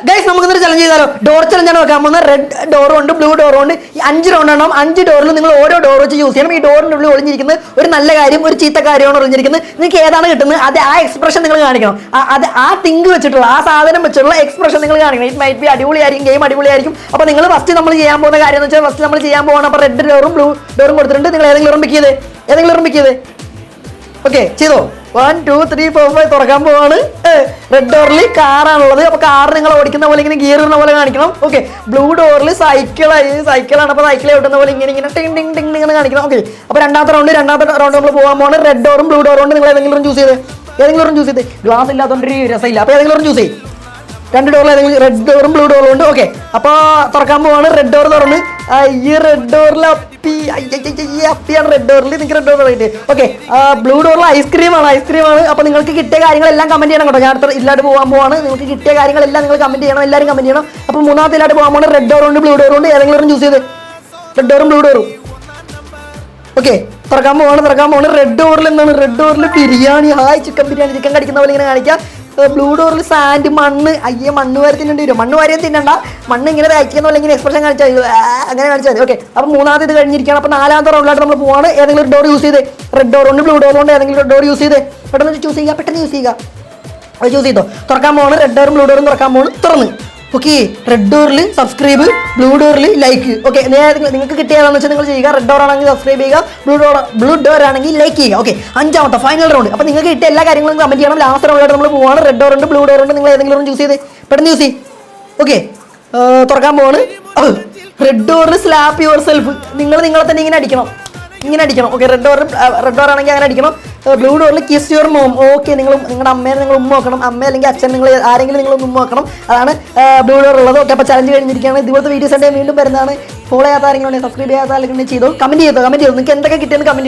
Guys നമുക്കൊന്നൊരു challenge ചെയ്താലോ? Door ചലഞ്ചാണ് വെക്കാൻ പോകുന്നത്. റെഡ് ഡോറും ഉണ്ട്, ബ്ലൂ ഡോറും ഉണ്ട്. 5 റൗണ്ട് ഉണ്ടാവും. 5 ഡോറിൽ നിങ്ങൾ ഓരോ ഡോർ വെച്ച് യൂസ് ചെയ്യണം. ഈ ഡോറിൻ്റെ ഉള്ളിൽ ഒളിഞ്ഞിരിക്കുന്നത് ഒരു നല്ല കാര്യം, ഒരു ചീത്ത കാര്യമാണ് ഒളിഞ്ഞിരിക്കുന്നത്. നിങ്ങൾക്ക് ഏതാണ് കിട്ടുന്നത് അത് ആ എക്സ്പ്രഷൻ നിങ്ങൾ കാണിക്കണം. ആ തിങ്ക് വെച്ചിട്ടുള്ള ആ സാധനം വെച്ചിട്ടുള്ള എക്സ്പ്രഷൻ നിങ്ങൾ കാണിക്കണം. ഇറ്റ് മൈറ്റ് ബി അടിപൊളിയായിരിക്കും, ഗെയിം അടിപൊളിയായിരിക്കും. അപ്പോൾ നിങ്ങൾ ഫസ്റ്റ് നമ്മൾ ചെയ്യാൻ പോകുന്ന കാര്യം എന്ന് വെച്ചാൽ ഫസ്റ്റ് നമ്മൾ ചെയ്യാൻ പോകണം. അപ്പോൾ റെഡ് ഡോറും ബ്ലൂ ഡോറും കൊടുത്തിട്ടുണ്ട്. നിങ്ങൾ ഏതെങ്കിലും പിക്ക് ചെയ്തേ. ഓക്കെ, ചെയ്തോ? 1 2 3 4 5 തുറക്കാൻ പോവാണ്. റെഡ് ഡോറിൽ കാറാണുള്ളത്. അപ്പോൾ കാർ നിങ്ങൾ ഓടിക്കുന്ന പോലെ ഇങ്ങനെ ഗിയർ ഇടുന്ന പോലെ കാണിക്കണം. ഓക്കെ, ബ്ലൂ ഡോറിൽ സൈക്കിളാണ്. അപ്പോൾ സൈക്കിൾ ഓടുന്ന പോലെ ഇങ്ങനെ ടിങ് ടിങ് ടിങ് ഇങ്ങനെ കാണിക്കണം. ഓക്കെ, അപ്പോൾ രണ്ടാമത്തെ റൗണ്ട് നമ്മൾ പോകാൻ പോവാണ്. റെഡ് ഡോറും ബ്ലൂ ഡോറും കൊണ്ട് നിങ്ങൾ ഏതെങ്കിലും ചൂസ് ചെയ്ത് ഗ്ലാസ് ഇല്ലാത്തതുകൊണ്ട് ഒരു രസമില്ല. അപ്പോൾ ഏതെങ്കിലും ചൂസ് ചെയ്യും. 2 ഡോറിൽ ഏതെങ്കിലും റെഡ് ഡോറും ബ്ലൂ ഡോറും ഉണ്ട്. ഓക്കെ, അപ്പോൾ തുറക്കാൻ പോവാണ്. റെഡ് ഡോർ തുറന്ന് ഈ റെഡ് ഡോറിൽ അപ്പിയാണ്. റെഡ് ഡോറിൽ നിങ്ങൾക്ക് red door right. Okay, blue ഡോറിൽ ഐസ്ക്രീമാണ്. അപ്പോൾ നിങ്ങൾക്ക് കിട്ടിയ കാര്യങ്ങളെല്ലാം കമന്റ് ചെയ്യണം കേട്ടോ. ഞാൻ അടുത്ത ഇല്ലാണ്ട് പോകാൻ പോവാണ്. നിങ്ങൾക്ക് കിട്ടിയ കാര്യങ്ങളെല്ലാം നിങ്ങൾ കമന്റ് ചെയ്യണം, എല്ലാവരും കമന്റ് ചെയ്യണം. അപ്പോൾ മൂന്നാമത്തെ ഇല്ലാണ്ട് പോകാൻ പോകണം. റെഡ് ഡോറുണ്ട്, ബ്ലൂ ഡോറുണ്ട്. ഏതെങ്കിലും ചൂസ് ചെയ്ത് റെഡ് ഡോറും ബ്ലൂ ഡോറും. ഓക്കെ, തുറക്കാൻ പോവാണ്. റെഡ് ഡോറിൽ എന്താണ്? റെഡ് ഡോറിൽ biryani. Hi, chicken biryani, chicken കടിക്കുന്ന പോലെ ഇങ്ങനെ കാണിക്കാം. ബ്ലൂ ഡോറിൽ സാൻഡ്, മണ്ണ്. മണ്ണ് വാരി തിന്നേണ്ടി വരും. മണ്ണ് വാരി തിന്നണ്ട, മണ്ണ് ഇങ്ങനെ കഴിക്കുന്ന പോലെ ഇങ്ങനെ എക്സ്പ്രഷൻ കാണിച്ചാൽ അങ്ങനെ കാണിച്ചാൽ മതി. ഓക്കെ, അപ്പോൾ മൂന്നാമത്തെ ഇത് കഴിഞ്ഞിരിക്കുകയാണ്. അപ്പോൾ നാലാമത്തെ റൗണ്ടിലായിട്ട് നമ്മൾ പോവാണ്. ഏതെങ്കിലും ഒരു ഡോർ യൂസ് ചെയ്ത് റെഡ് ഡോറുണ്ട്, ബ്ലൂ ഡോറുണ്ട്. ഏതെങ്കിലും ഒരു ഡോർ യൂസ് ചെയ്ത് പെട്ടെന്ന് ചൂസ് ചെയ്യുക. അത് ചൂസ് ചെയ്തോ. തുറക്കാൻ പോവാണ്. റെഡ് ഡോറും ബ്ലൂ ഡോറും തുറക്കാൻ പോവാണ്. തുറന്ന്. ഓക്കെ, റെഡ് ഡോറിൽ സബ്സ്ക്രൈബ്, ബ്ലൂ ഡോറിൽ ലൈക്ക്. ഓക്കെ, നിങ്ങൾക്ക് കിട്ടിയതാണെന്ന് വെച്ചാൽ നിങ്ങൾ ചെയ്യുക. റെഡ് ഡോർ ആണെങ്കിൽ സബ്സ്ക്രൈബ് ചെയ്യുക, ബ്ലൂ ഡോർ ആണെങ്കിൽ ലൈക്ക് ചെയ്യുക. ഓക്കെ, അഞ്ചാമത്തെ ഫൈനൽ റൗണ്ട്. അപ്പോൾ നിങ്ങൾക്ക് കിട്ടിയ എല്ലാ കാര്യങ്ങളും കമന്റ് ചെയ്യണം. ലാസ്റ്റ് റൗണ്ടിലായിട്ട് നമ്മൾ പോവാണ്. റെഡ് ഡോറുണ്ട്, ബ്ലൂ ഡോറുണ്ട്. നിങ്ങൾ ഏതെങ്കിലും ചൂസ് ചെയ്ത് പെട്ടെന്ന് യൂസ് ചെയ്യും. ഓക്കെ, തുറക്കാൻ പോവാണ്. റെഡ് ഡോറിൽ സ്ലാപ്പ് യുവർ സെൽഫ്. നിങ്ങളെ തന്നെ ഇങ്ങനെ അടിക്കണം. ഓക്കെ, റെഡ് ഡോർ ആണെങ്കിൽ അങ്ങനെ അടിക്കണം. ബ്ലൂ ഡോറിൽ കിസ് യുവർ മോം. ഓക്കെ, നിങ്ങളുടെ അമ്മയെ നിങ്ങൾ ഉമ്മ നോക്കണം. അമ്മ അല്ലെങ്കിൽ അച്ഛൻ, നിങ്ങൾ ആരെങ്കിലും നിങ്ങൾ ഉമ്മ നോക്കണം. അതാണ് ബ്ലൂ ഡോർ ഉള്ളത്. ഓക്കെ, അപ്പോൾ ചലഞ്ച് കഴിഞ്ഞിരിക്കുകയാണ്. ഇതുപോലത്തെ വീഡിയോസ് വീണ്ടും വരുന്നതാണ്. ഫോളോ ചെയ്യാത്ത ആരെങ്കിലും സബ്സ്ക്രൈബ് ചെയ്യാത്ത ആരെങ്കിലും ചെയ്തോ. കമന്റ് ചെയ്തോ. നിങ്ങൾക്ക് എന്തൊക്കെ കിട്ടിയെന്ന് കമന്റ് ചെയ്തു.